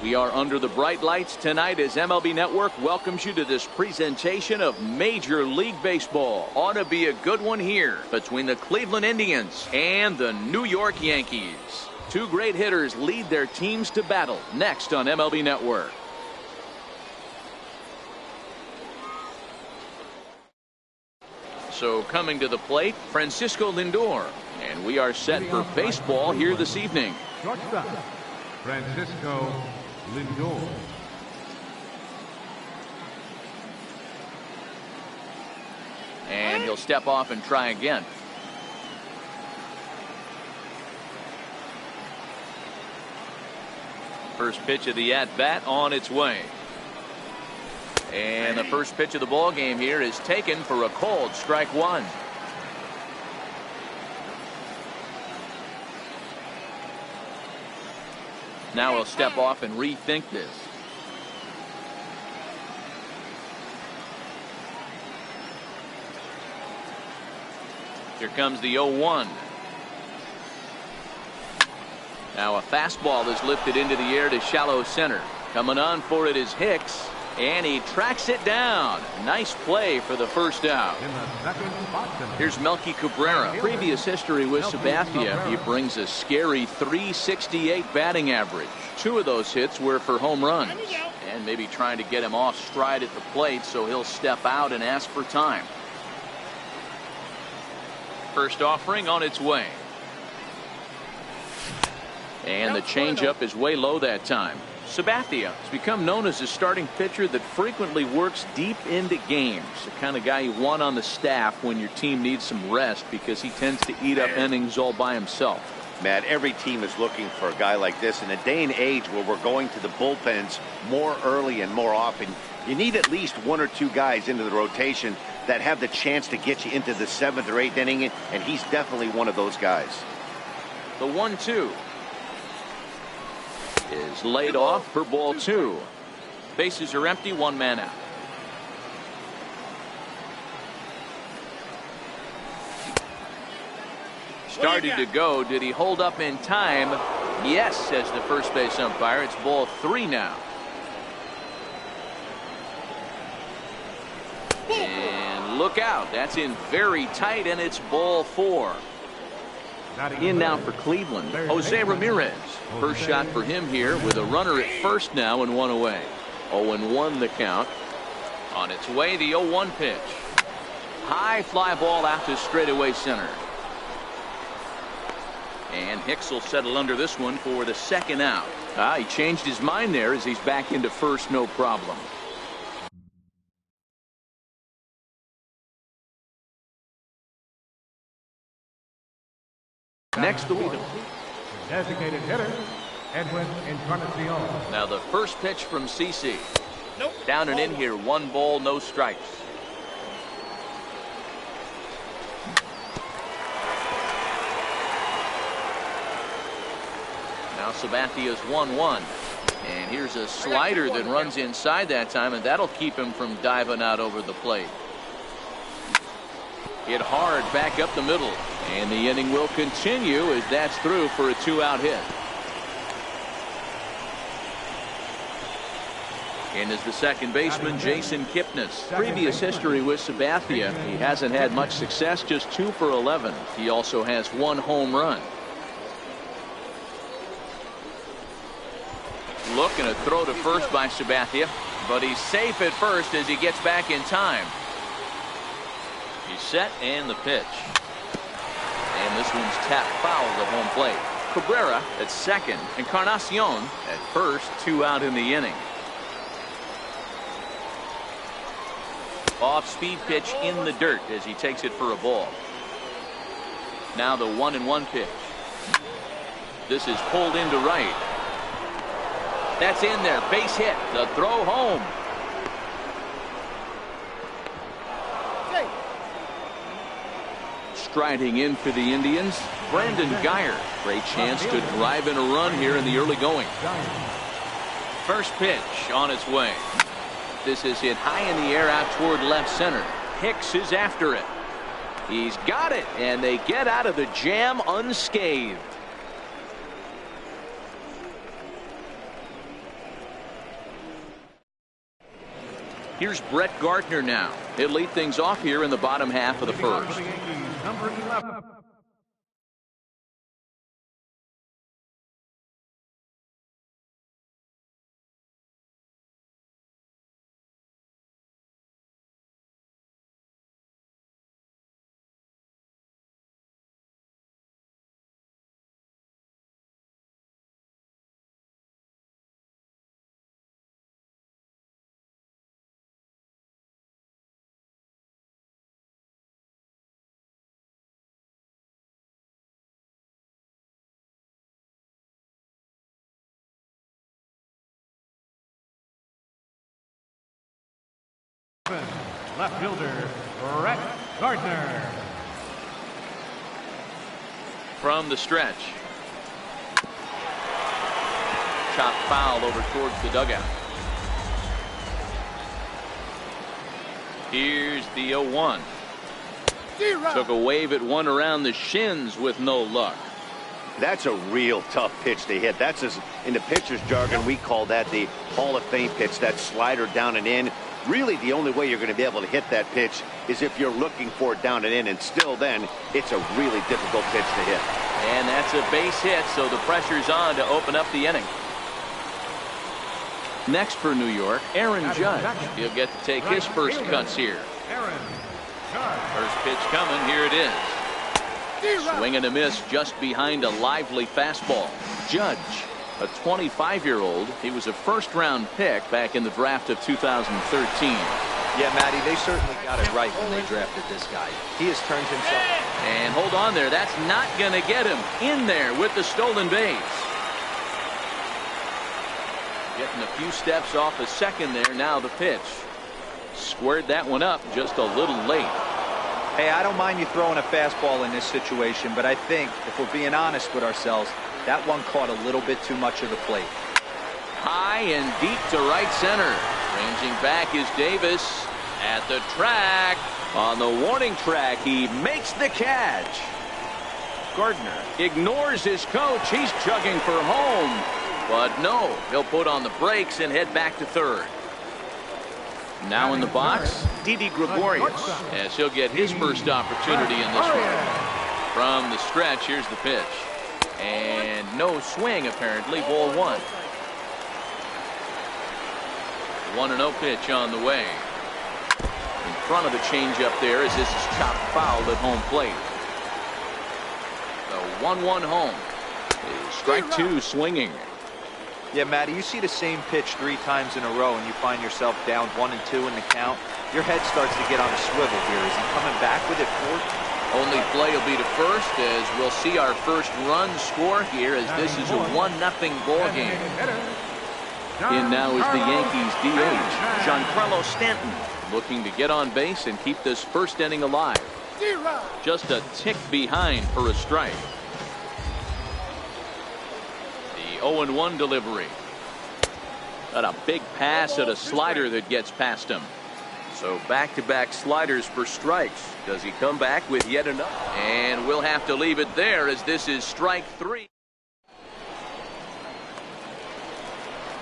We are under the bright lights tonight as MLB Network welcomes you to this presentation of Major League Baseball. Ought to be a good one here between the Cleveland Indians and the New York Yankees. Two great hitters lead their teams to battle next on MLB Network. So coming to the plate, Francisco Lindor. And we are set for baseball here this evening. Shortstop, Francisco Lindor. And he'll step off and try again. First pitch of the at-bat on its way. And the first pitch of the ball game here is taken for a called strike one. Now he'll step off and rethink this. Here comes the 0-1. Now a fastball is lifted into the air to shallow center. Coming on for it is Hicks, and he tracks it down. Nice play for the first out. Here's Melky Cabrera. Previous history with Sabathia. He brings a scary .368 batting average. Two of those hits were for home runs. And maybe trying to get him off stride at the plate, so he'll step out and ask for time. First offering on its way. And the changeup is way low that time. Sabathia has become known as a starting pitcher that frequently works deep into games. The kind of guy you want on the staff when your team needs some rest, because he tends to eat up innings all by himself. Matt, every team is looking for a guy like this. In a day and age where we're going to the bullpens more early and more often, you need at least one or two guys into the rotation that have the chance to get you into the 7th or 8th inning, and he's definitely one of those guys. The 1-2 is laid off for ball 2. Bases are empty, one man out. Started to go. Did he hold up in time? Yes, says the first base umpire. It's ball 3 now. And look out. That's in very tight, and it's ball 4. In now for Cleveland, Jose Ramirez. First shot for him here with a runner at first now and one away. 0-1 the count. On its way, the 0-1 pitch. High fly ball out to straightaway center. And Hicks will settle under this one for the second out. He changed his mind there as he's back into first, no problem. Next to lead him. Designated hitter, Edwin Encarnacion. Now the first pitch from CC. Down and in here, 1 ball, no strikes. Now Sabathia's 1-1. And here's a slider that runs inside that time, and that'll keep him from diving out over the plate. Hit hard back up the middle. And the inning will continue as that's through for a 2-out hit. In is the second baseman, Jason Kipnis. Previous history with Sabathia. He hasn't had much success, just 2 for 11. He also has 1 home run. Looking to throw to first by Sabathia, but he's safe at first as he gets back in time. He's set, and the pitch. And this one's tapped foul to home plate. Cabrera at second, Encarnacion at first, 2 out in the inning. Off-speed pitch in the dirt as he takes it for a ball. Now the 1-1 pitch. This is pulled into right. That's in there, base hit. The throw home. Striding in for the Indians, Brandon Guyer. Great chance to drive in a run here in the early going. First pitch on its way. This is hit high in the air out toward left center. Hicks is after it. He's got it, and they get out of the jam unscathed. Here's Brett Gardner now. He'll lead things off here in the bottom half of the first. Number 11. Left fielder, Brett Gardner. From the stretch. Chopped foul over towards the dugout. Here's the 0-1. Took a wave at one around the shins with no luck. That's a real tough pitch to hit. That's, in the pitcher's jargon, we call that the Hall of Fame pitch. That slider down and in. Really, the only way you're going to be able to hit that pitch is if you're looking for it down and in, and still then, it's a really difficult pitch to hit. And that's a base hit, so the pressure's on to open up the inning. Next for New York, Aaron Judge. He'll get to take his first cuts here. First pitch coming, here it is. Swing and a miss just behind a lively fastball. Judge, a 25-year-old. He was a first-round pick back in the draft of 2013. Yeah, Matty, they certainly got it right when they drafted this guy. He has turned himself. And hold on there. That's not going to get him in there with the stolen base. Getting a few steps off a second there. Now the pitch. Squared that one up just a little late. Hey, I don't mind you throwing a fastball in this situation, but I think if we're being honest with ourselves, that one caught a little bit too much of the plate. High and deep to right center. Ranging back is Davis at the track. On the warning track, he makes the catch. Gardner ignores his coach. He's chugging for home. But no, he'll put on the brakes and head back to third. Now in the box, Didi Gregorius, as he'll get his first opportunity in this one. From the stretch, here's the pitch. And no swing, apparently. Ball one. 1-0 pitch on the way. In front of the changeup there as this is chopped foul at home plate. The 1-1 home. Strike two swinging. Yeah, Matty, you see the same pitch 3 times in a row and you find yourself down 1-2 in the count. Your head starts to get on a swivel here. Is he coming back with it for? Only play will be to first as we'll see our first run score here as this is a 1-0 ball game. In now is the Yankees DH, Giancarlo Stanton, looking to get on base and keep this first inning alive. Just a tick behind for a strike. The 0-1 delivery. Got a big pass at a slider that gets past him. So back-to-back sliders for strikes. Does he come back with yet another? And we'll have to leave it there as this is strike 3.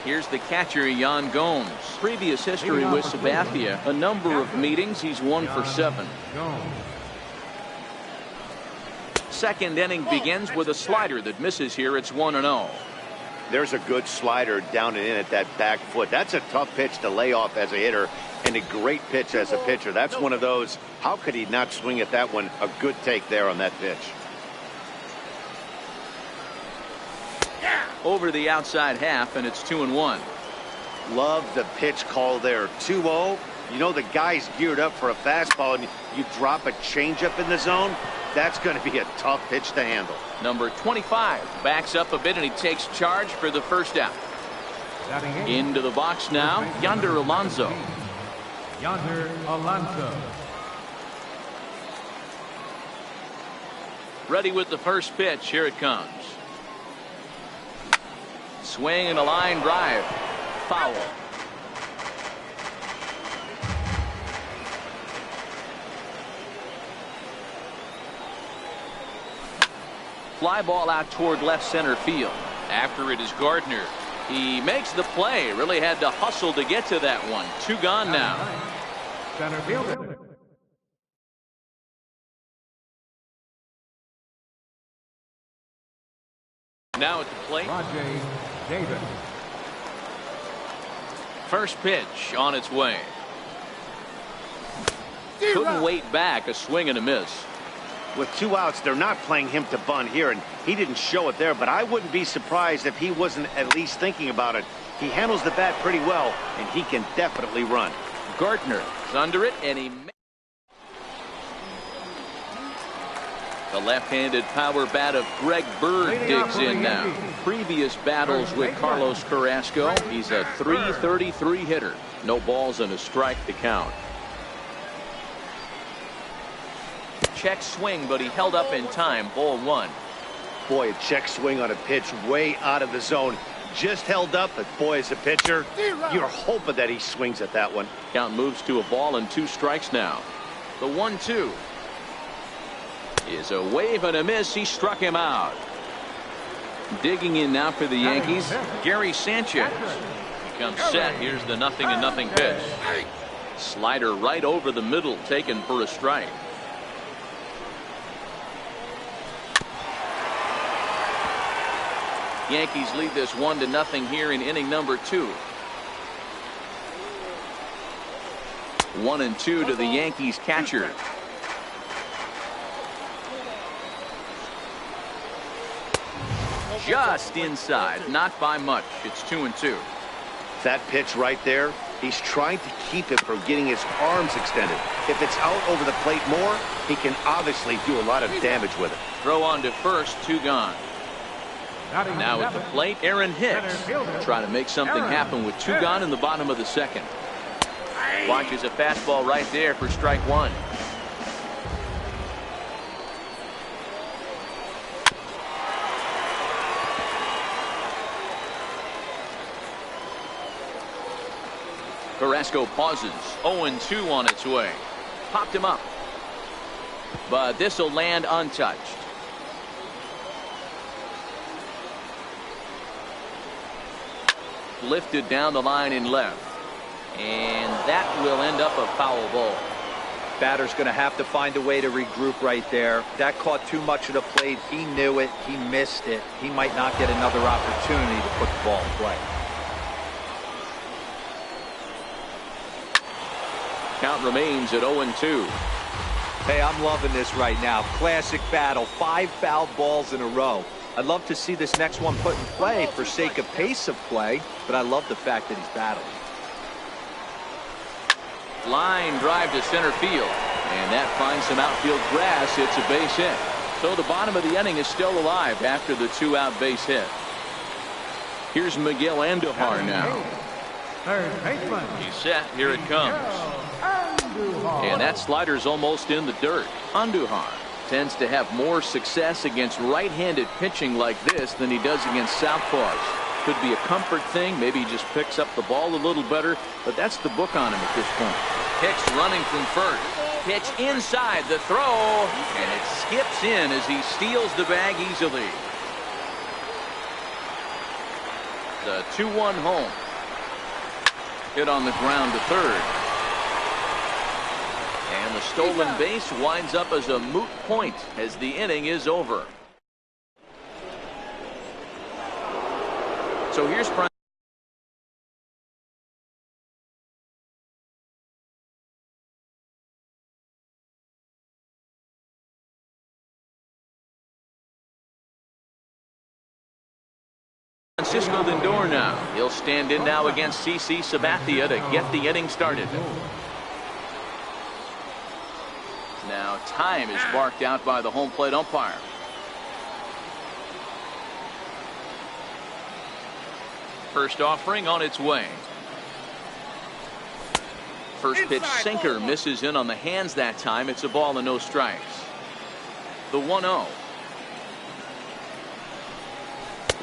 Here's the catcher, Yan Gomes. Previous history with Sabathia. A number of meetings. He's 1 for 7. Second inning begins with a slider that misses here. It's 1-0. There's a good slider down and in at that back foot. That's a tough pitch to lay off as a hitter and a great pitch as a pitcher. That's one of those, how could he not swing at that one? A good take there on that pitch. Over the outside half, and it's 2-1. Love the pitch call there. 2-0. You know the guy's geared up for a fastball and you drop a changeup in the zone. That's going to be a tough pitch to handle. Number 25 backs up a bit and he takes charge for the first out. Into the box now, Yonder Alonso. Yonder Alonso. Ready with the first pitch. Here it comes. Swing and a line drive. Foul. Fly ball out toward left center field. After it is Gardner. He makes the play. Really had to hustle to get to that one. 2 gone now. Center fielder. Now at the plate. Rajay Davis. First pitch on its way. Couldn't wait back. A swing and a miss. With 2 outs, they're not playing him to bunt here, and he didn't show it there, but I wouldn't be surprised if he wasn't at least thinking about it. He handles the bat pretty well, and he can definitely run. Gardner is under it, and the left-handed power bat of Greg Bird digs in now. Previous battles with Carlos Carrasco, he's a .333 hitter. No balls and a strike to count. Check swing, but he held up in time. Ball 1. Boy, a check swing on a pitch way out of the zone. Just held up, but boy, as a pitcher, you're hoping that he swings at that one. Count moves to a ball and 2 strikes now. The 1-2 is a wave and a miss. He struck him out. Digging in now for the Yankees, Gary Sanchez. He comes set. Here's the 0-0 pitch. Slider right over the middle, taken for a strike. Yankees lead this 1-0 here in inning number 2. 1-2 to the Yankees catcher. Just inside, not by much. It's 2-2. That pitch right there, he's trying to keep it from getting his arms extended. If it's out over the plate more, he can obviously do a lot of damage with it. Throw on to first, 2 gone. Now at the plate, Aaron Hicks trying to make something happen with 2 gone in the bottom of the 2nd. Watches a fastball right there for strike 1. Carrasco pauses. 0-2 on its way. Popped him up. But this will land untouched. Lifted down the line in left. And that will end up a foul ball. Batter's going to have to find a way to regroup right there. That caught too much of the plate. He knew it. He missed it. He might not get another opportunity to put the ball in play. Count remains at 0-2. Hey, I'm loving this right now. Classic battle. 5 fouled balls in a row. I'd love to see this next one put in play for sake of pace of play, but I love the fact that he's battling. Line drive to center field, and that finds some outfield grass. It's a base hit. So the bottom of the inning is still alive after the 2-out base hit. Here's Miguel Andujar now. Third baseman. He's set. Here it comes. And that slider's almost in the dirt. Andujar tends to have more success against right-handed pitching like this than he does against southpaws. Could be a comfort thing. Maybe he just picks up the ball a little better, but that's the book on him at this point. Hicks running from first. Pitch inside the throw, and it skips in as he steals the bag easily. The 2-1 home. Hit on the ground to third. And the stolen base winds up as a moot point as the inning is over. So here's Francisco Lindor now. He'll stand in now against CC Sabathia to get the inning started. Now time is marked out by the home plate umpire. First offering on its way. First pitch sinker misses in on the hands that time. It's a ball and no strikes. The 1-0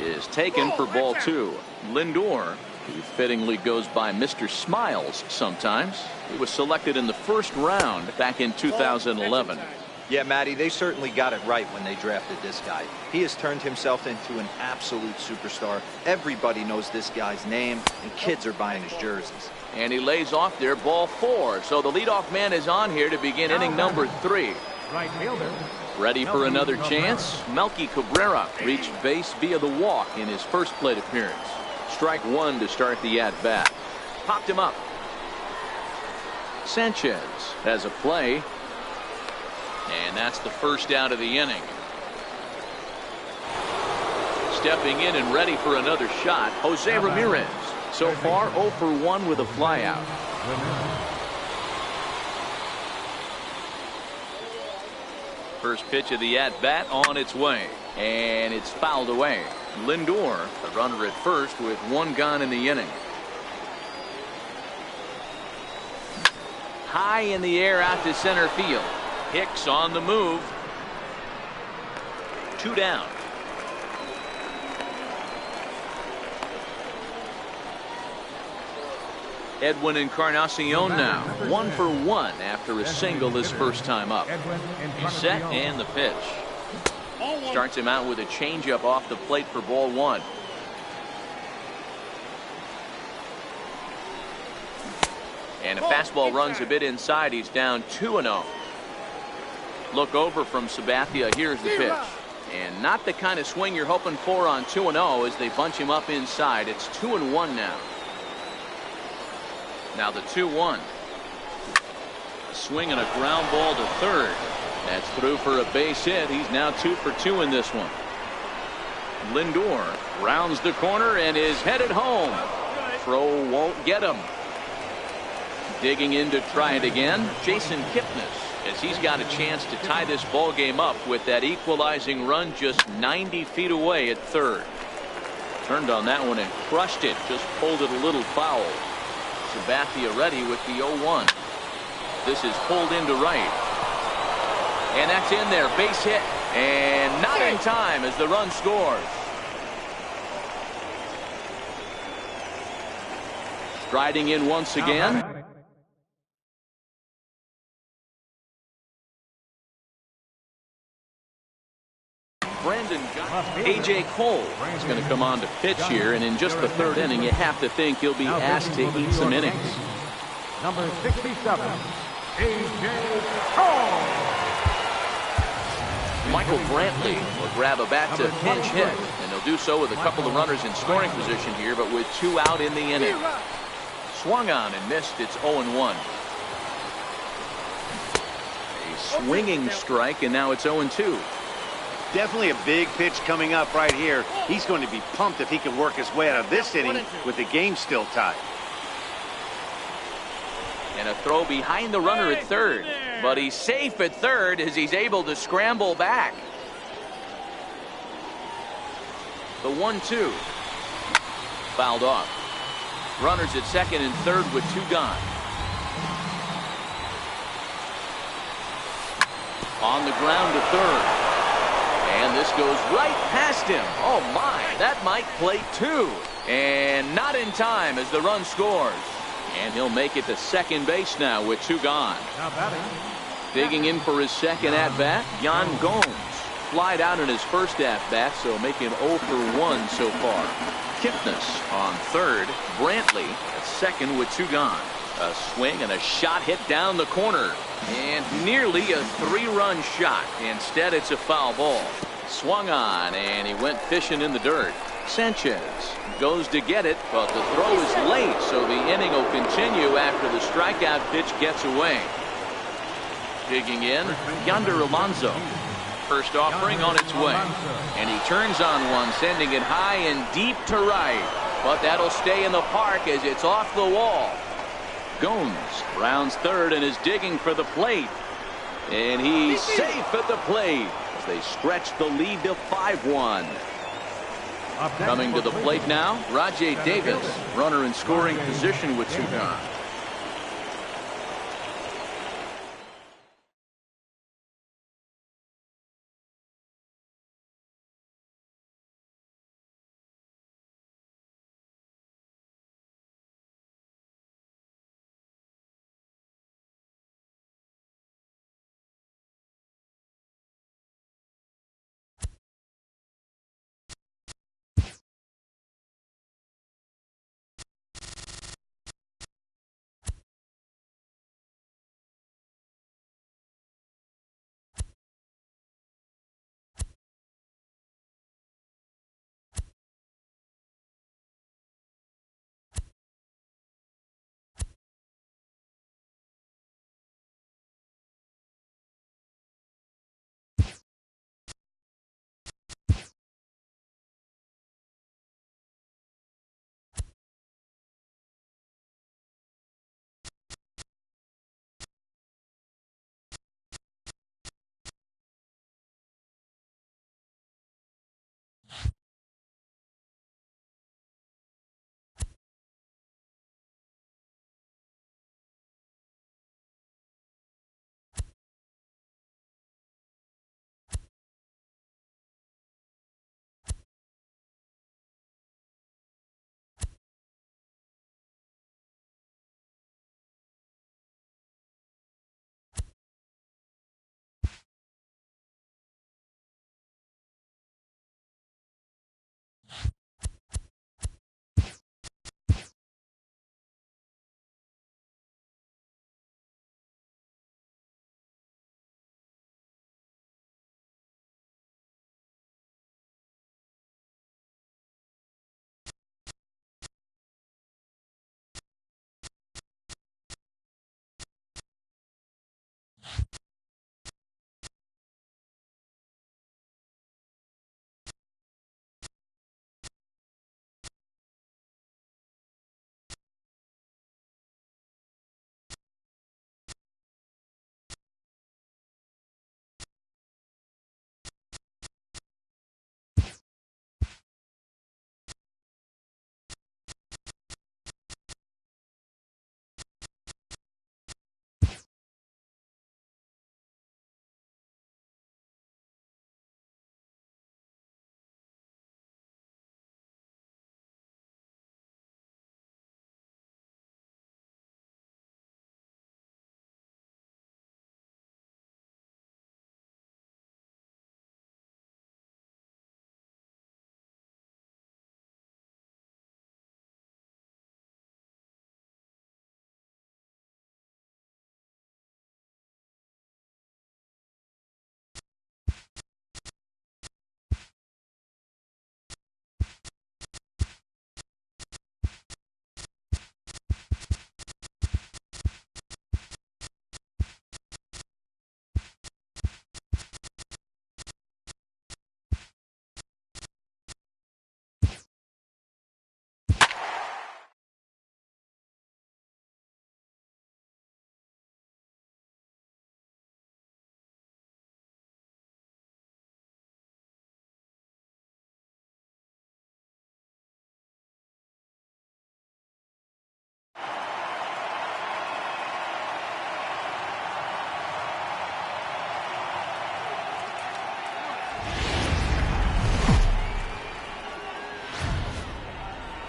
is taken for ball 2. Lindor, who fittingly goes by Mr. Smiles sometimes. He was selected in the first round back in 2011. Yeah, Matty, they certainly got it right when they drafted this guy. He has turned himself into an absolute superstar. Everybody knows this guy's name, and kids are buying his jerseys. And he lays off there, ball 4. So the leadoff man is on here to begin inning number 3. Right fielder. Ready for another chance? Melky Cabrera reached base via the walk in his first plate appearance. Strike 1 to start the at-bat. Popped him up. Sanchez has a play. And that's the first out of the inning. Stepping in and ready for another shot, Jose Ramirez. So far 0 for 1 with a flyout. First pitch of the at-bat on its way. And it's fouled away. Lindor, the runner at first with 1 gone in the inning. High in the air out to center field. Hicks on the move. 2 down. Edwin Encarnacion now 1 for 1 after a single his first time up. He's set and the pitch. Starts him out with a changeup off the plate for ball 1. And a fastball runs a bit inside. He's down 2-0. Look over from Sabathia. Here's the pitch. And not the kind of swing you're hoping for on 2-0 as they bunch him up inside. It's 2-1 now. Now the 2-1. A swing and a ground ball to third. That's through for a base hit. He's now 2 for 2 in this one. Lindor rounds the corner and is headed home. Throw won't get him. Digging in to try it again, Jason Kipnis, as he's got a chance to tie this ball game up with that equalizing run just 90 feet away at third. Turned on that one and crushed it. Just pulled it a little foul. Sabathia ready with the 0-1. This is pulled into right. And that's in there. Base hit. And not in time as the run scores. Striding in once again. Brandon Johnson. A.J. Cole is going to come on to pitch here, and in just the third inning, you have to think he'll be asked to eat some innings. Number 67, A.J. Cole. Michael Brantley will grab a bat to pinch hit, and he'll do so with a couple of runners in scoring position here, but with 2 out in the inning. Swung on and missed. It's 0-1. A swinging strike, and now it's 0-2. Definitely a big pitch coming up right here. He's going to be pumped if he can work his way out of this inning with the game still tied. And a throw behind the runner at third. But he's safe at third as he's able to scramble back. The 1-2. Fouled off. Runners at second and third with 2 gone. On the ground to third. And this goes right past him. Oh my, that might plate 2. And not in time as the run scores. And he'll make it to second base now with 2 gone. Digging in for his second at-bat, Yan Gomes. Flied out in his first at-bat, so making 0 for 1 so far. Kipnis on third. Brantley at second with 2 gone. A swing and a shot hit down the corner. And nearly a 3-run shot. Instead, it's a foul ball. Swung on, and he went fishing in the dirt. Sanchez goes to get it, but the throw is late, so the inning will continue after the strikeout pitch gets away. Digging in, Yonder Alonso. First offering on its way. And he turns on one, sending it high and deep to right. But that'll stay in the park as it's off the wall. Gomes rounds third and is digging for the plate. And he's safe at the plate as they stretch the lead to 5-1. Coming to the plate now, Rajay Davis, runner in scoring position with 2 gone.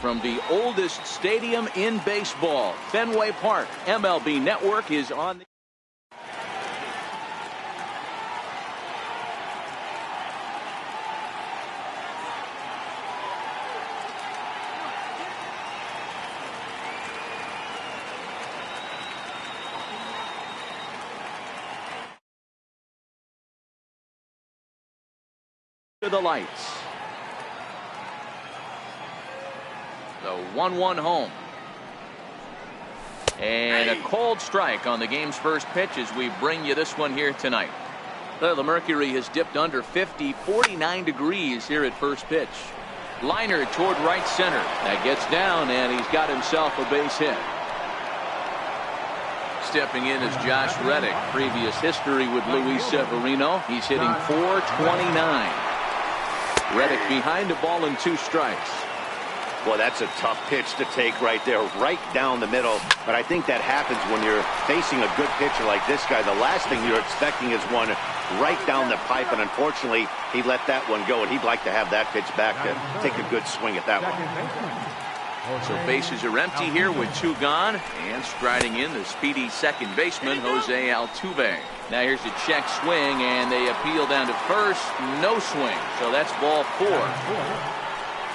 from the oldest stadium in baseball, Fenway Park. MLB Network is on. To the lights. The 1-1 home. And a cold strike on the game's first pitch as we bring you this one here tonight. The mercury has dipped under 50, 49 degrees here at first pitch. Liner toward right center. That gets down, and he's got himself a base hit. Stepping in is Josh Reddick. Previous history with Luis Severino. He's hitting .429. Reddick behind a ball and 2 strikes. Well, that's a tough pitch to take right there, right down the middle. But I think that happens when you're facing a good pitcher like this guy. The last thing you're expecting is one right down the pipe, and unfortunately, he let that one go, and he'd like to have that pitch back to take a good swing at that one. So bases are empty here with 2 gone, and striding in the speedy second baseman, Jose Altuve. Now here's a check swing, and they appeal down to first. No swing, so that's ball 4.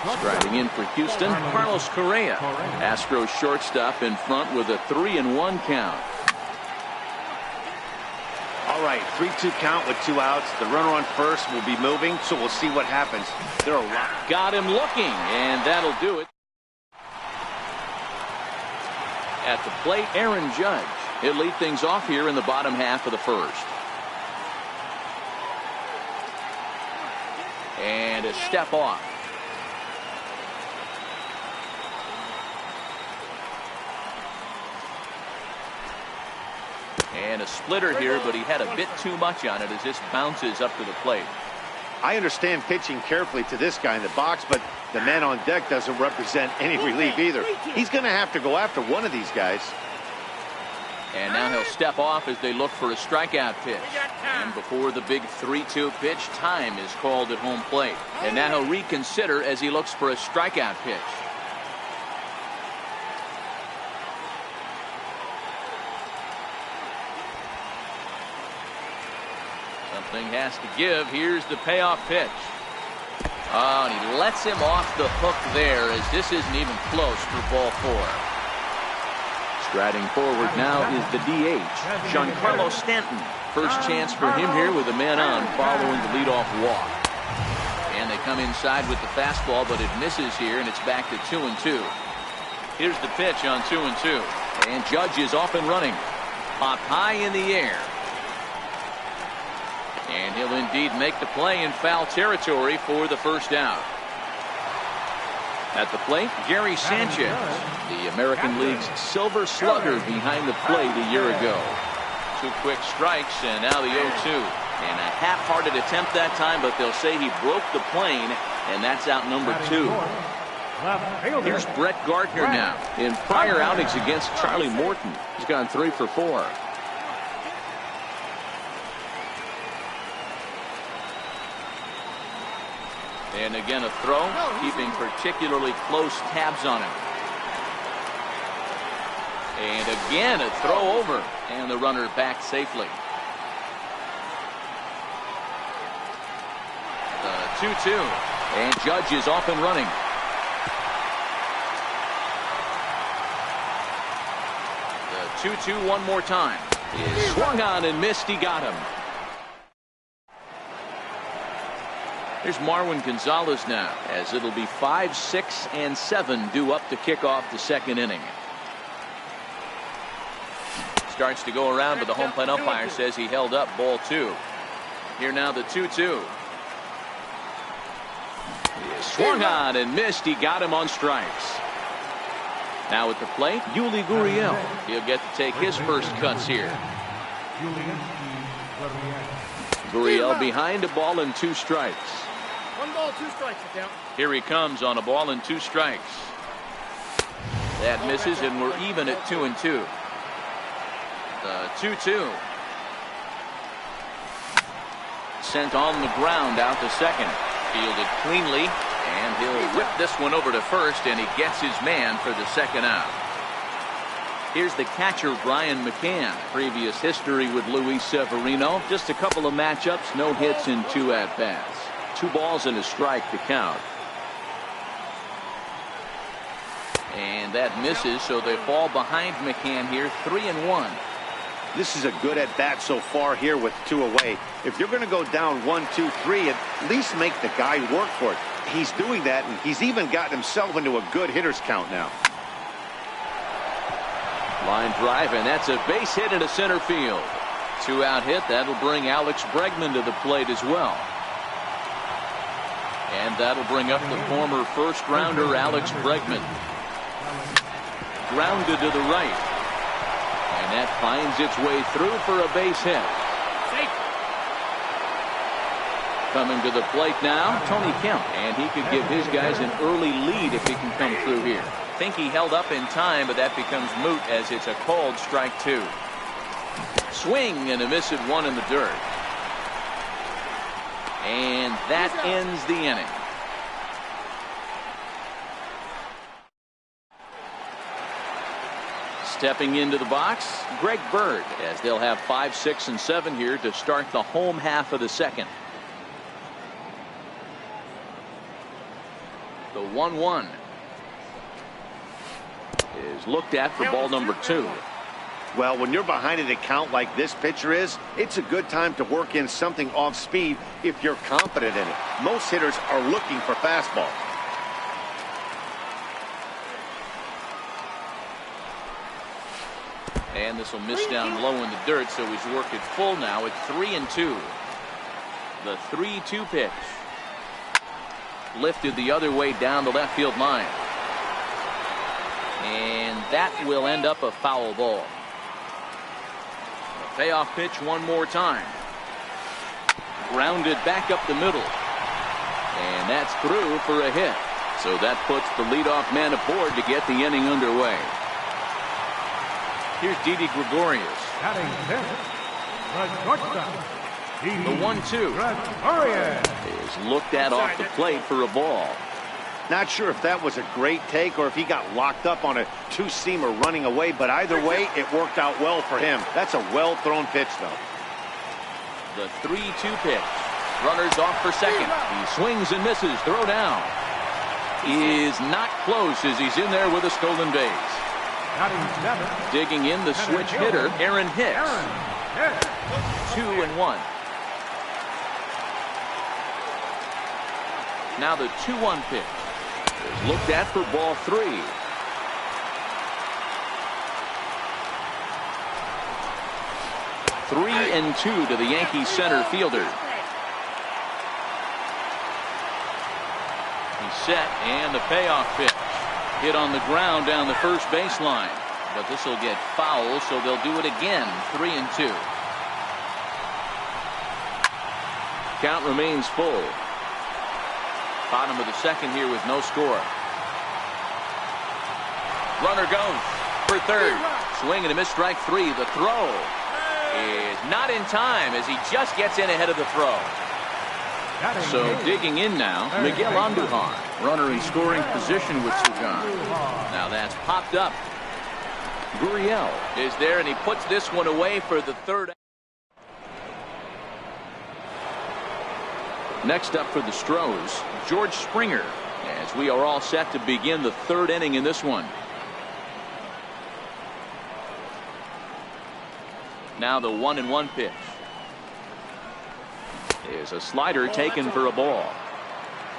Striding in for Houston, Carlos Correa. Astros shortstop in front with a 3-1 count. All right, 3-2 count with 2 outs. The runner on first will be moving, so we'll see what happens. There are a lot. Got him looking, and that'll do it. At the plate, Aaron Judge. He'll lead things off here in the bottom half of the first. And a step off. And a splitter here, but he had a bit too much on it as this bounces up to the plate. I understand pitching carefully to this guy in the box, but the man on deck doesn't represent any relief either. He's going to have to go after one of these guys. And now he'll step off as they look for a strikeout pitch. And before the big 3-2 pitch, time is called at home plate. And now he'll reconsider as he looks for a strikeout pitch. Something has to give. Here's the payoff pitch. Oh, and he lets him off the hook there as this isn't even close for ball 4. Striding forward now is the DH, Giancarlo Stanton. First chance for him here with a man on following the leadoff walk. And they come inside with the fastball, but it misses here, and it's back to 2-2. Here's the pitch on 2-2. And Judge is off and running. Popped high in the air. And he'll indeed make the play in foul territory for the first out. At the plate, Gary Sanchez, the American League's Silver Slugger, behind the plate a year ago. 2 quick strikes, and now the 0-2. And a half-hearted attempt that time, but they'll say he broke the plane, and that's out number 2. Here's Brett Gardner now. In prior outings against Charlie Morton, he's gone 3 for 4. And again a throw, keeping particularly close tabs on him. And again a throw over, and the runner back safely. The 2-2, and Judge is off and running. The 2-2 one more time. He swung on and missed. He got him. Here's Marwin Gonzalez now, as it'll be 5, 6, and 7 due up to kick off the second inning. Starts to go around, but the home plate umpire says he held up ball 2. Here now the 2-2. Swung on and missed. He got him on strikes. Now at the plate, Yuli Gurriel. He'll get to take his first cuts here. Gurriel behind a ball and 2 strikes. 1 ball, 2 strikes. Here he comes on a ball and 2 strikes. That misses, and we're even at 2-2. The 2-2. Sent on the ground out to second. Fielded cleanly, And he'll whip this one over to first, and he gets his man for the second out. Here's the catcher, Brian McCann. Previous history with Luis Severino. Just a couple of matchups, no hits in 2 at-bats. 2 balls and a strike to count. And that misses, so they fall behind McCann here, 3-1. This is a good at-bat so far here with 2 away. If you're going to go down 1, 2, 3, at least make the guy work for it. He's doing that, and he's even gotten himself into a good hitter's count now. Line drive, and that's a base hit into center field. 2-out hit. That'll bring Alex Bregman to the plate as well. And that'll bring up the former first-rounder Alex Bregman. Grounded to the right. And that finds its way through for a base hit. Coming to the plate now, Tony Kemp. And he could give his guys an early lead if he can come through here. Think he held up in time, but that becomes moot as it's a called strike 2. Swing and a miss at 1 in the dirt. And that ends the inning. Stepping into the box, Greg Bird, as they'll have 5, 6, and 7 here to start the home half of the second. The 1-1 is looked at for ball number 2. Well, when you're behind an account like this pitcher is, it's a good time to work in something off speed if you're confident in it. Most hitters are looking for fastball. And this will miss down low in the dirt, so he's working full now at 3-2. The 3-2 pitch. Lifted the other way down the left field line. And that will end up a foul ball. A payoff pitch one more time. Grounded back up the middle. And that's through for a hit. So that puts the leadoff man aboard to get the inning underway. Here's Didi Gregorius. Batting 10th, the shortstop, The 1-2 Gregorius. is looked at off the plate for a ball. Not sure if that was a great take or if he got locked up on a 2-seamer running away, but either way, it worked out well for him. That's a well-thrown pitch, though. The 3-2 pitch. Runners off for second. He swings and misses. Throw down. He is not close as he's in there with a stolen base. Digging in the switch hitter, Aaron Hicks. 2-1. Now the 2-1 pitch is looked at for ball 3. Three and 2 to the Yankees center fielder. He's set, and the payoff pitch. Hit on the ground down the first baseline. But this will get foul, so they'll do it again. 3-2. Count remains full. Bottom of the second here with no score. Runner goes for third. Swing and a miss, strike 3. The throw is not in time as he just gets in ahead of the throw. So digging in now, Miguel Andujar, runner in scoring position with Cigar. Now that's popped up. Gurriel is there, and he puts this one away for the third. Next up for the Stros, George Springer, as we are all set to begin the third inning in this one. Now the 1-1 pitch. Is a slider taken for a ball.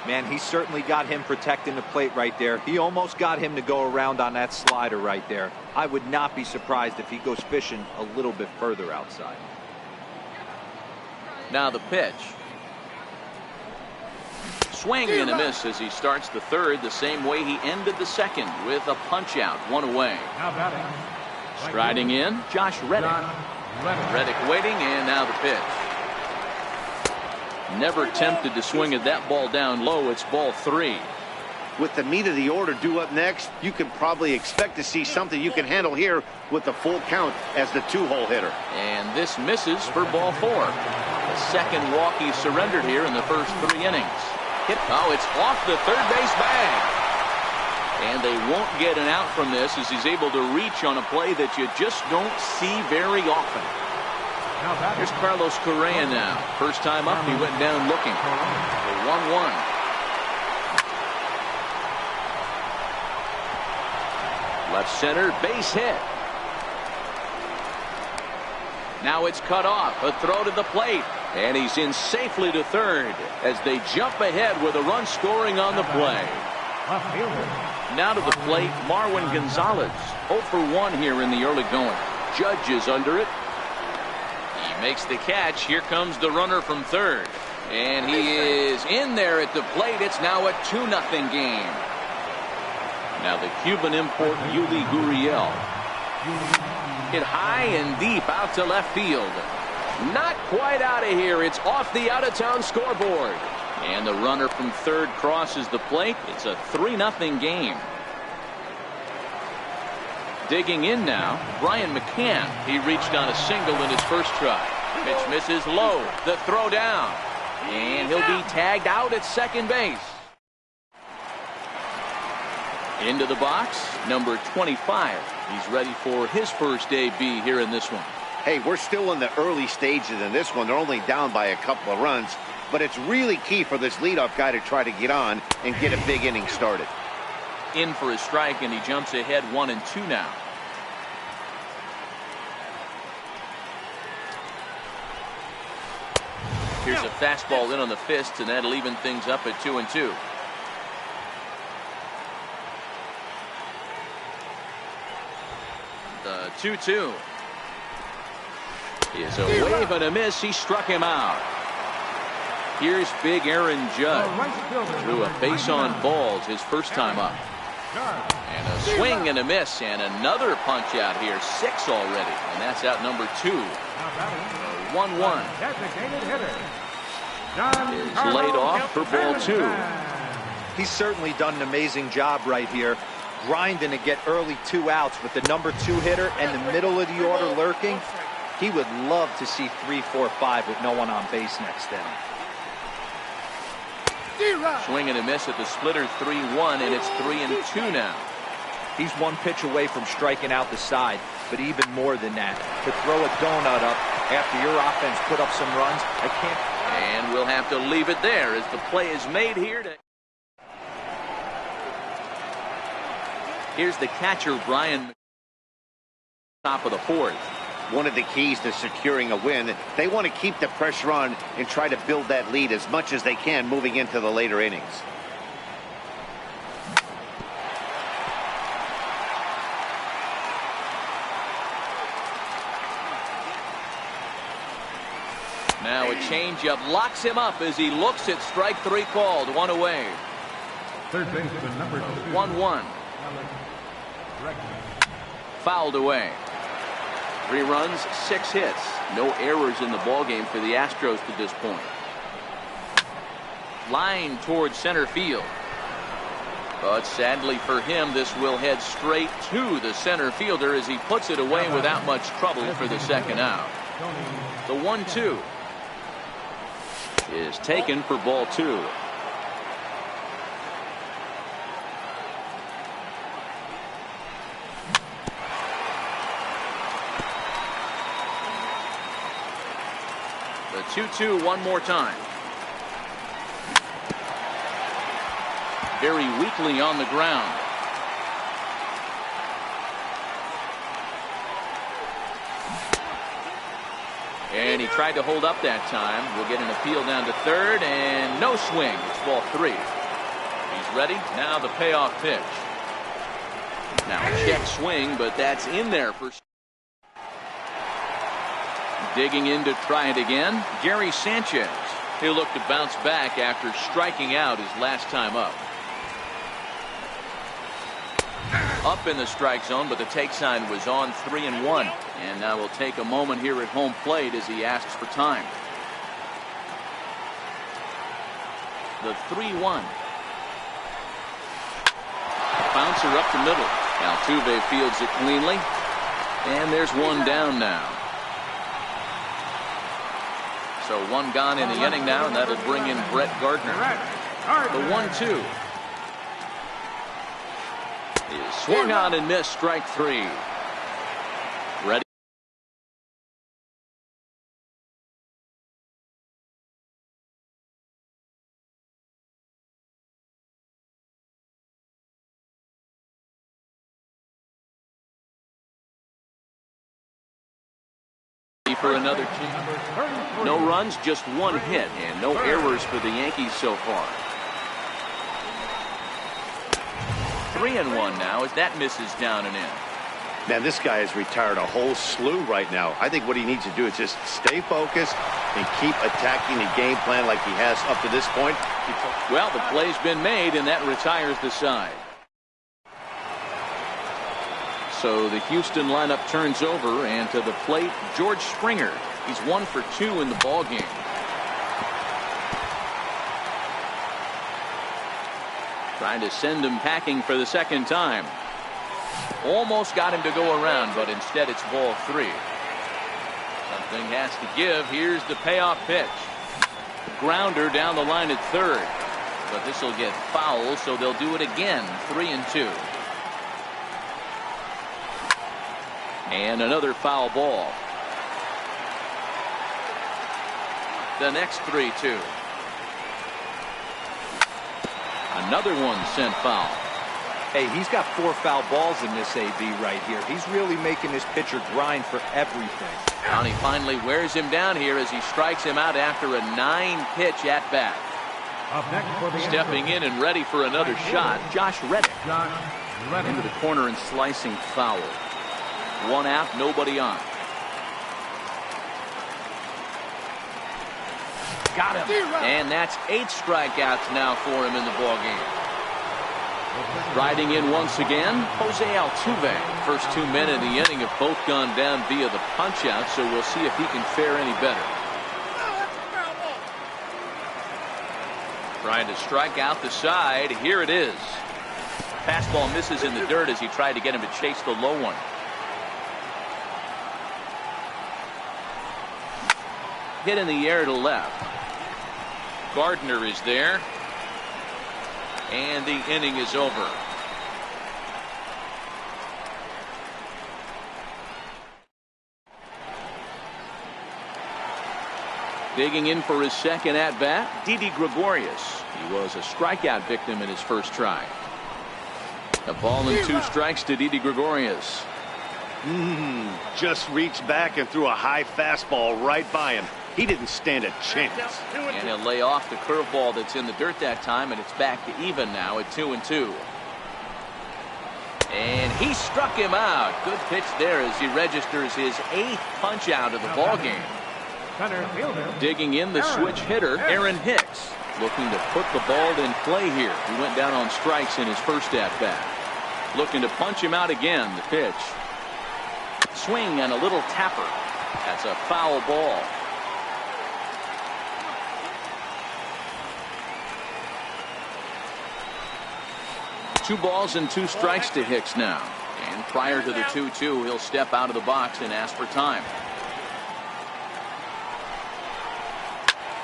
Man, he certainly got him protecting the plate right there. He almost got him to go around on that slider right there. I would not be surprised if he goes fishing a little bit further outside. Now the pitch. Swing and a miss as he starts the third the same way he ended the second with a punch out, 1 away. Striding in, Josh Reddick. Reddick waiting, and now the pitch. Never tempted to swing at that ball down low. It's ball 3. With the meat of the order due up next, you can probably expect to see something you can handle here with the full count as the 2-hole hitter. And this misses for ball 4. The second walk he surrendered here in the first 3 innings. Oh, it's off the third base bag. And they won't get an out from this as he's able to reach on a play that you just don't see very often. Here's Carlos Correa now. First time up, he went down looking. The 1-1. Left center, base hit. Now it's cut off. A throw to the plate. And he's in safely to third as they jump ahead with a run scoring on the play. Now to the plate, Marwin Gonzalez. 0 for 1 here in the early going. Judge is under it. He makes the catch. Here comes the runner from third. And he is in there at the plate. It's now a 2-0 game. Now the Cuban import, Yuli Gurriel. Hit high and deep out to left field. Not quite out of here. It's off the out-of-town scoreboard. And the runner from third crosses the plate. It's a 3-0 game. Digging in now, Brian McCann. He reached on a single in his first try. Pitch misses low. The throw down. And he'll be tagged out at second base. Into the box, number 25. He's ready for his first AB here in this one. Hey, we're still in the early stages in this one. They're only down by a couple of runs. But it's really key for this leadoff guy to try to get on and get a big inning started. In for a strike, and he jumps ahead 1-2 now. Here's a fastball in on the fist, and that'll even things up at 2-2. The 2-2 is a wave and a miss. He struck him out. Here's big Aaron Judge. Threw a base on balls his first time up. And a swing and a miss, and another punch out here. 6 already, and that's out number 2. 1-1 is laid off for ball 2. He's certainly done an amazing job right here, grinding to get early 2 outs with the number 2 hitter and the middle of the order lurking. He would love to see 3, 4, 5 with no one on base next to him. Swing and a miss at the splitter. 3-1, and it's 3-2 now. He's 1 pitch away from striking out the side, but even more than that, to throw a donut up after your offense put up some runs, I can't. And we'll have to leave it there as the play is made here. Here's the catcher, Brian. Top of the 4th. One of the keys to securing a win, they want to keep the pressure on and try to build that lead as much as they can moving into the later innings. Now a changeup locks him up as he looks at strike 3 called. 1 away. Third baseman number 2. 1-1. Fouled away. 3 runs, 6 hits. No errors in the ballgame for the Astros to this point. Line towards center field. But sadly for him, this will head straight to the center fielder as he puts it away without much trouble for the second out. The 1-2 is taken for ball 2. The 2-2 one more time. Very weakly on the ground. And he tried to hold up that time. We'll get an appeal down to third, and no swing. It's ball 3. He's ready. Now the payoff pitch. Now check swing, but that's in there for. Digging in to try it again, Gary Sanchez. He'll look to bounce back after striking out his last time up. Up in the strike zone, but the take sign was on. 3-1. And now we'll take a moment here at home plate as he asks for time. The 3-1. Bouncer up the middle. Altuve fields it cleanly. And there's one down now. So 1 gone in the inning now, and that'll bring in Brett Gardner. The 1-2 is swung on and missed. Strike three. Ready. For another team. No runs, just one hit, and no errors for the Yankees so far. 3-1 now as that misses down and in. Man, this guy has retired a whole slew right now. I think what he needs to do is just stay focused and keep attacking the game plan like he has up to this point. Well, the play's been made, and that retires the side. So the Houston lineup turns over, and to the plate, George Springer. He's 1 for 2 in the ball game. Trying to send him packing for the second time. Almost got him to go around, but instead it's ball 3. Something has to give. Here's the payoff pitch. Grounder down the line at third. But this will get foul, so they'll do it again. 3-2. And another foul ball. The next 3-2. Another one sent foul. Hey, he's got 4 foul balls in this AB right here. He's really making this pitcher grind for everything. And he finally wears him down here as he strikes him out after a 9-pitch at bat. Stepping in and ready for another shot, Josh Reddick. Into the corner and slicing foul. 1 out, nobody on. Got him. And that's 8 strikeouts now for him in the ballgame. Riding in once again, Jose Altuve. First 2 men in the inning have both gone down via the punch-out, so we'll see if he can fare any better. Trying to strike out the side. Here it is. Fastball misses in the dirt as he tried to get him to chase the low one. Hit in the air to left. Gardner is there. And the inning is over. Digging in for his second at-bat, Didi Gregorius. He was a strikeout victim in his first try. A ball and 2 strikes to Didi Gregorius. Just reached back and threw a high fastball right by him. He didn't stand a chance. And he'll lay off the curveball that's in the dirt that time, and it's back to even now at 2-2. And he struck him out. Good pitch there as he registers his 8th punch out of the ball game. Digging in the switch hitter, Aaron Hicks, looking to put the ball in play here. He went down on strikes in his first at bat. Looking to punch him out again. The pitch. Swing and a little tapper. That's a foul ball. Two balls and 2 strikes to Hicks now. And prior to the 2-2, he'll step out of the box and ask for time.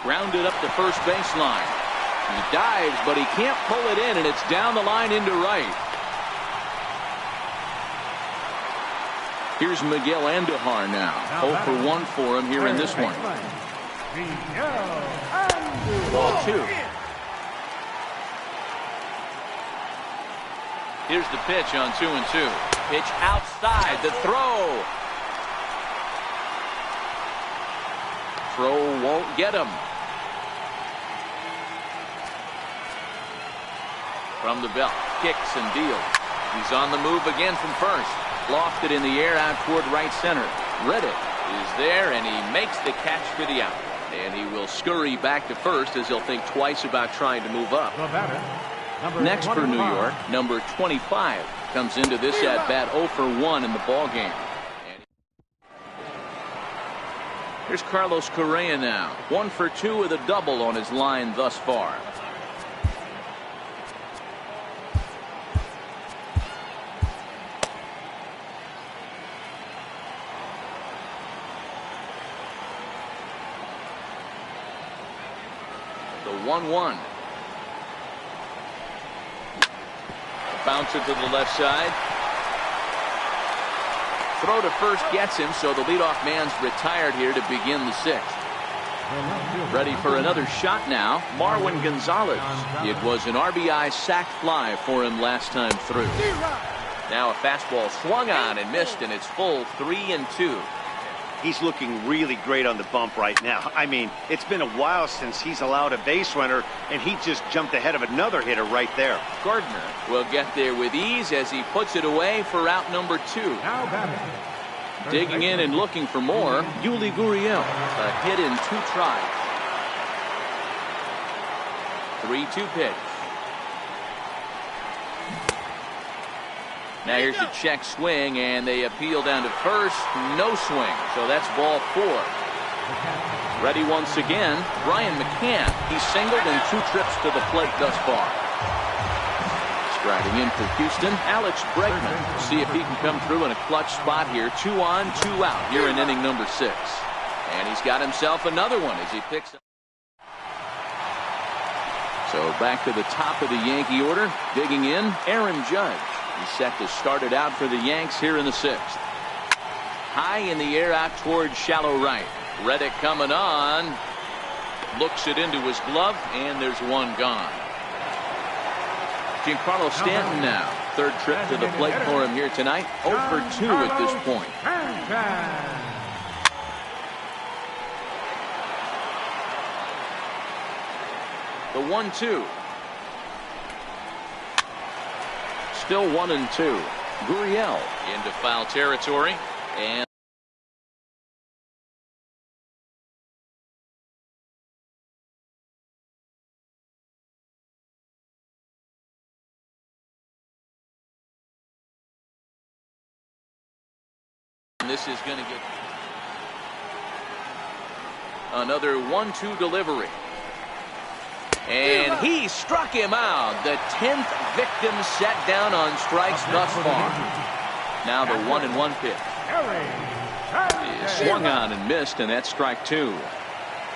Grounded up the first baseline. He dives, but he can't pull it in, and it's down the line into right. Here's Miguel Andujar now. 0 for 1 for him here in this one. Ball 2. Here's the pitch on 2-2. Pitch outside. The throw. Throw won't get him. From the belt. Kicks and deals. He's on the move again from first. Lofted in the air out toward right center. Reddick is there, and he makes the catch for the out. And he will scurry back to first as he'll think twice about trying to move up. Next for New York, number 25 comes into this at bat 0 for 1 in the ball game. Here's Carlos Correa now, 1 for 2 with a double on his line thus far. The 1-1. Bouncer to the left side. Throw to first gets him, so the leadoff man's retired here to begin the sixth. Ready for another shot now, Marwin Gonzalez. It was an RBI sac fly for him last time through. Now a fastball swung on and missed, and it's full 3-2. He's looking really great on the bump right now. I mean, it's been a while since he's allowed a base runner, and he just jumped ahead of another hitter right there. Gardner will get there with ease as he puts it away for out number 2. Now batting. Digging in and looking for more, Yuli Gurriel. A hit in 2 tries. 3-2 pitch. Now here's a check swing, and they appeal down to first. No swing, so that's ball 4. Ready once again, Brian McCann. He's singled in 2 trips to the plate thus far. Striding in for Houston, Alex Bregman. See if he can come through in a clutch spot here. 2 on, 2 out here in inning number 6. And he's got himself another one as he picks up. So back to the top of the Yankee order. Digging in, Aaron Judge. He's set to start it out for the Yanks here in the 6th. High in the air out towards shallow right. Reddick coming on. Looks it into his glove, and there's one gone. Giancarlo Stanton now. 3rd trip to the plate for him here tonight. 0 for 2 at this point. The 1-2. Still 1-2. Gurriel into foul territory, and this is going to get another 1-2 delivery. And he struck him out. The 10th victim set down on strikes thus far. Now the 1-1 pitch. He swung on and missed, and that's strike 2.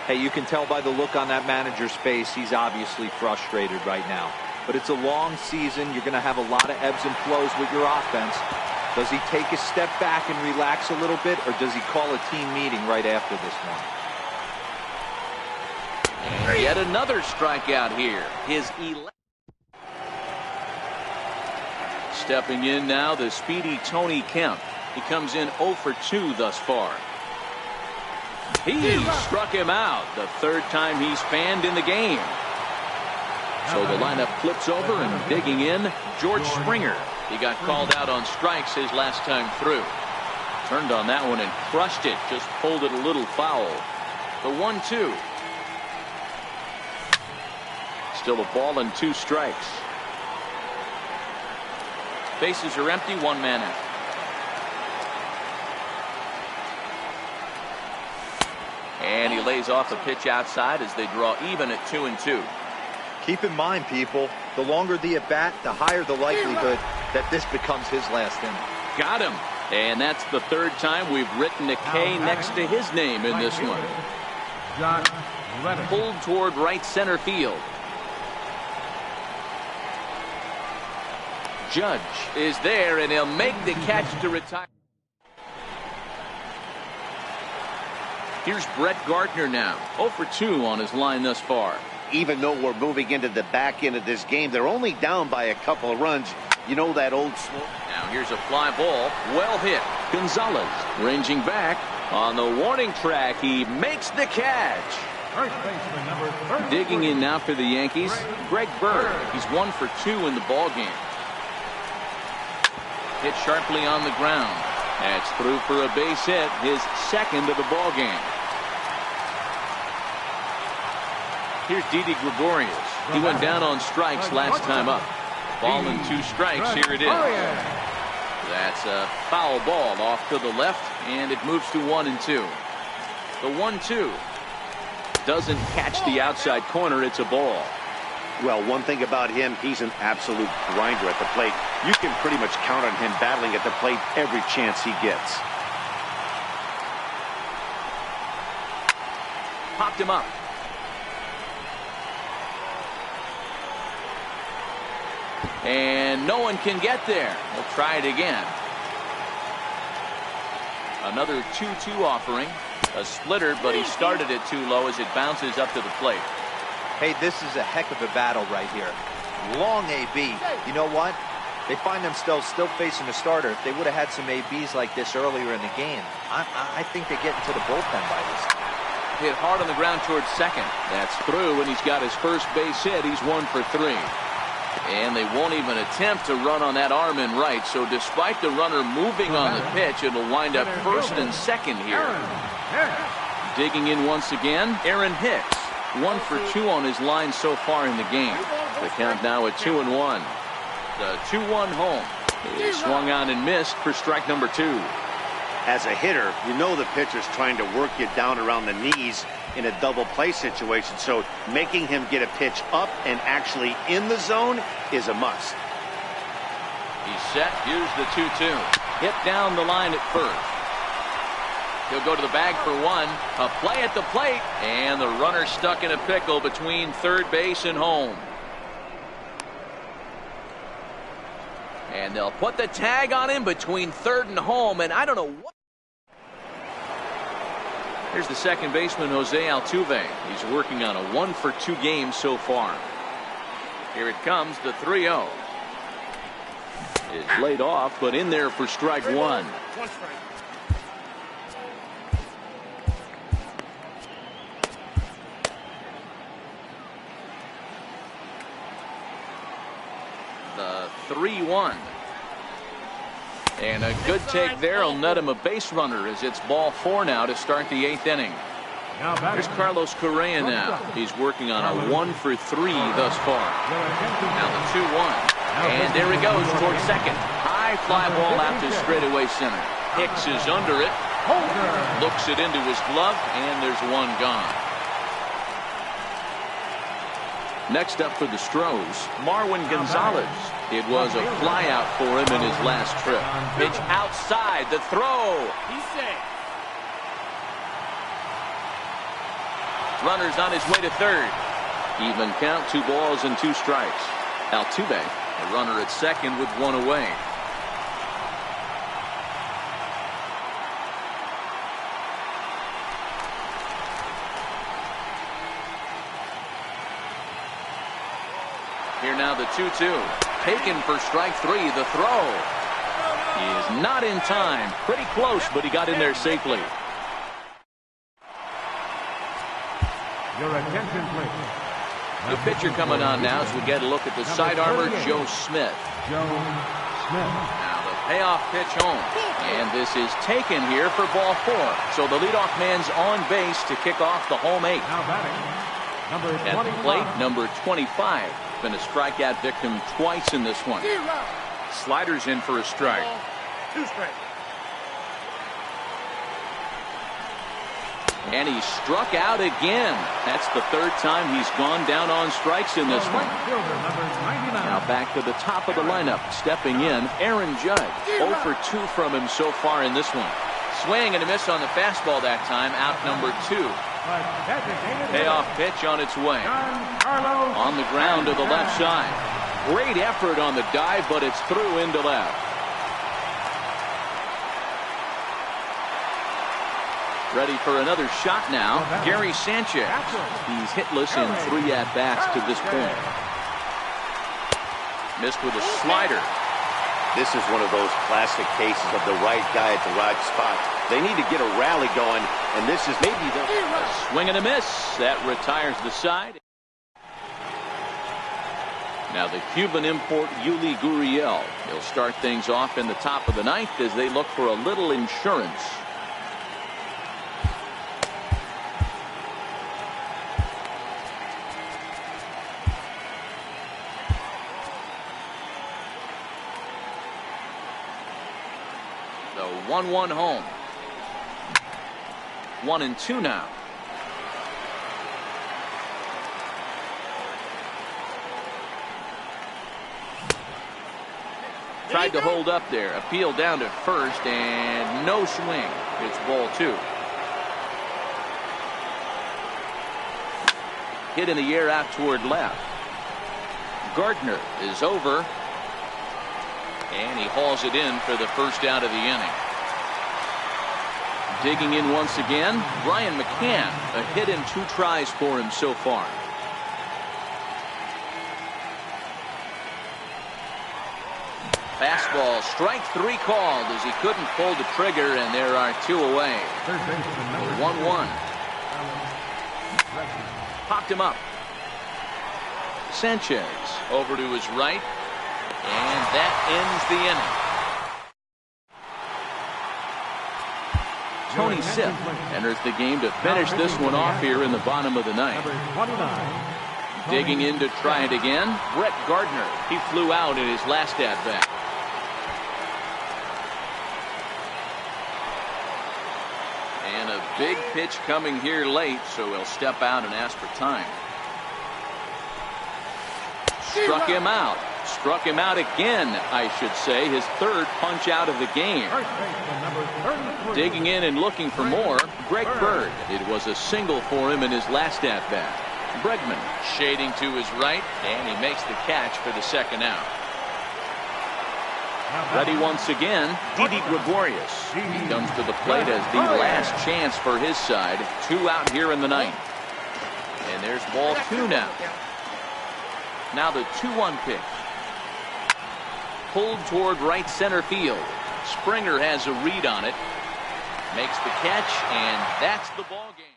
Hey, you can tell by the look on that manager's face, he's obviously frustrated right now. But it's a long season. You're going to have a lot of ebbs and flows with your offense. Does he take a step back and relax a little bit, or does he call a team meeting right after this one? And yet another strikeout here. His 11th. Stepping in now, the speedy Tony Kemp. He comes in 0 for 2 thus far. He struck him out. The 3rd time he's fanned in the game. So the lineup flips over, and digging in, George Springer. He got called out on strikes his last time through. Turned on that one and crushed it. Just pulled it a little foul. The 1-2. Still a ball and 2 strikes. Bases are empty, 1 man out. And he lays off a pitch outside as they draw even at 2-2. Keep in mind, people, the longer the at bat, the higher the likelihood that this becomes his last inning. Got him. And that's the 3rd time we've written a K next to his name in this one. Pulled toward right center field. Judge is there, and he'll make the catch to retire. Here's Brett Gardner now. 0 for 2 on his line thus far. Even though we're moving into the back end of this game, they're only down by a couple of runs. You know that old slow. Now here's a fly ball. Well hit. Gonzalez ranging back. On the warning track, he makes the catch. First baseman number 30. Digging in now for the Yankees, Greg Bird. He's 1 for 2 in the ball game. Hit sharply on the ground. That's through for a base hit, his 2nd of the ball game. Here's Didi Gregorius. He went down on strikes last time up. Ball and 2 strikes. Here it is. That's a foul ball off to the left, and it moves to 1-2. The 1-2 doesn't catch the outside corner. It's a ball. Well, one thing about him, he's an absolute grinder at the plate. You can pretty much count on him battling at the plate every chance he gets. Popped him up. And no one can get there. We'll try it again. Another 2-2 offering. A splitter, but he started it too low as it bounces up to the plate. Hey, this is a heck of a battle right here. Long AB. You know what? They find themselves still facing a starter. If they would have had some ABs like this earlier in the game, I think they get into the bullpen by this time. Hit hard on the ground towards second. That's through, and he's got his first base hit. He's 1 for 3. And they won't even attempt to run on that arm in right. So despite the runner moving on the pitch, it'll wind up first and second here. Digging in once again, Aaron Hicks. 1 for 2 on his line so far in the game. The count now at 2-1. The 2-1 home. He swung on and missed for strike number 2. As a hitter, you know the pitcher's trying to work you down around the knees in a double play situation, so making him get a pitch up and actually in the zone is a must. He's set. Here's the 2-2. Hit down the line at first. He'll go to the bag for 1. A play at the plate, and the runner stuck in a pickle between third base and home. And they'll put the tag on him between third and home, and I don't know what. Here's the second baseman, Jose Altuve. He's working on a 1 for 2 game so far. Here it comes, the 3-0. Is laid off, but in there for strike 1. 1 strike. The 3-1. And a good take there will net him a base runner as it's ball 4 now to start the 8th inning. Here's Carlos Correa now. He's working on a 1 for 3 thus far. Now the 2-1. And there he goes towards second. High fly ball out to straightaway center. Hicks is under it. Looks it into his glove, and there's 1 gone. Next up for the Stros, Marwin Gonzalez. It was a flyout for him in his last trip. Pitch outside, the throw. He's safe. Runner's on his way to third. Even count, 2 balls and 2 strikes. Altuve, a runner at second with 1 away. Here now the 2-2. Taken for strike 3. The throw. He is not in time. Pretty close, but he got in there safely. Your attention, please. The pitcher coming on now as we get a look at the side armor, Joe Smith. Joe Smith. Now the payoff pitch home. And this is taken here for ball 4. So the leadoff man's on base to kick off the home 8. Now batting, number At 25. the plate, number 25. Been a strikeout victim twice in this one. Sliders in for a strike. 2 strike. And he struck out again. That's the 3rd time he's gone down on strikes in this one. Right fielder, number 99. Now back to the top of the lineup. Stepping in, Aaron Judge. 0 for 2 from him so far in this one. Swing and a miss on the fastball that time. Out number 2. Payoff pitch on its way. On the ground to the left side. Great effort on the dive, but it's through into left. Ready for another shot now, Gary Sanchez. He's hitless in 3 at-bats to this point. Missed with a slider. This is one of those classic cases of the right guy at the right spot. They need to get a rally going, and this is maybe the swing and a miss. That retires the side. Now the Cuban import, Yuli Gurriel. He'll start things off in the top of the 9th as they look for a little insurance. The 1-1 home. 1-2 now. Tried to hold up there. Appeal down to first, and no swing. It's ball 2. Hit in the air out toward left. Gardner is over. And he hauls it in for the first out of the inning. Digging in once again, Brian McCann. A hit and 2 tries for him so far. Fastball, strike 3 called as he couldn't pull the trigger, and there are 2 away. 1-1. Popped him up. Sanchez over to his right, and that ends the inning. Tony Sipp enters the game to finish this one off here in the bottom of the ninth. Digging in to try it again, Brett Gardner. He flew out in his last at-bat. And a big pitch coming here late, so he'll step out and ask for time. Struck him out. Struck him out again, I should say. His 3rd punch out of the game. Digging in and looking for more, Greg Bird. It was a single for him in his last at-bat. Bregman shading to his right, and he makes the catch for the 2nd out. Ready once again, Didi Gregorius. He comes to the plate as the last chance for his side. 2 out here in the 9th. And there's ball 2 now. Now the 2-1 pitch. Pulled toward right center field. Springer has a read on it. Makes the catch, and that's the ball game.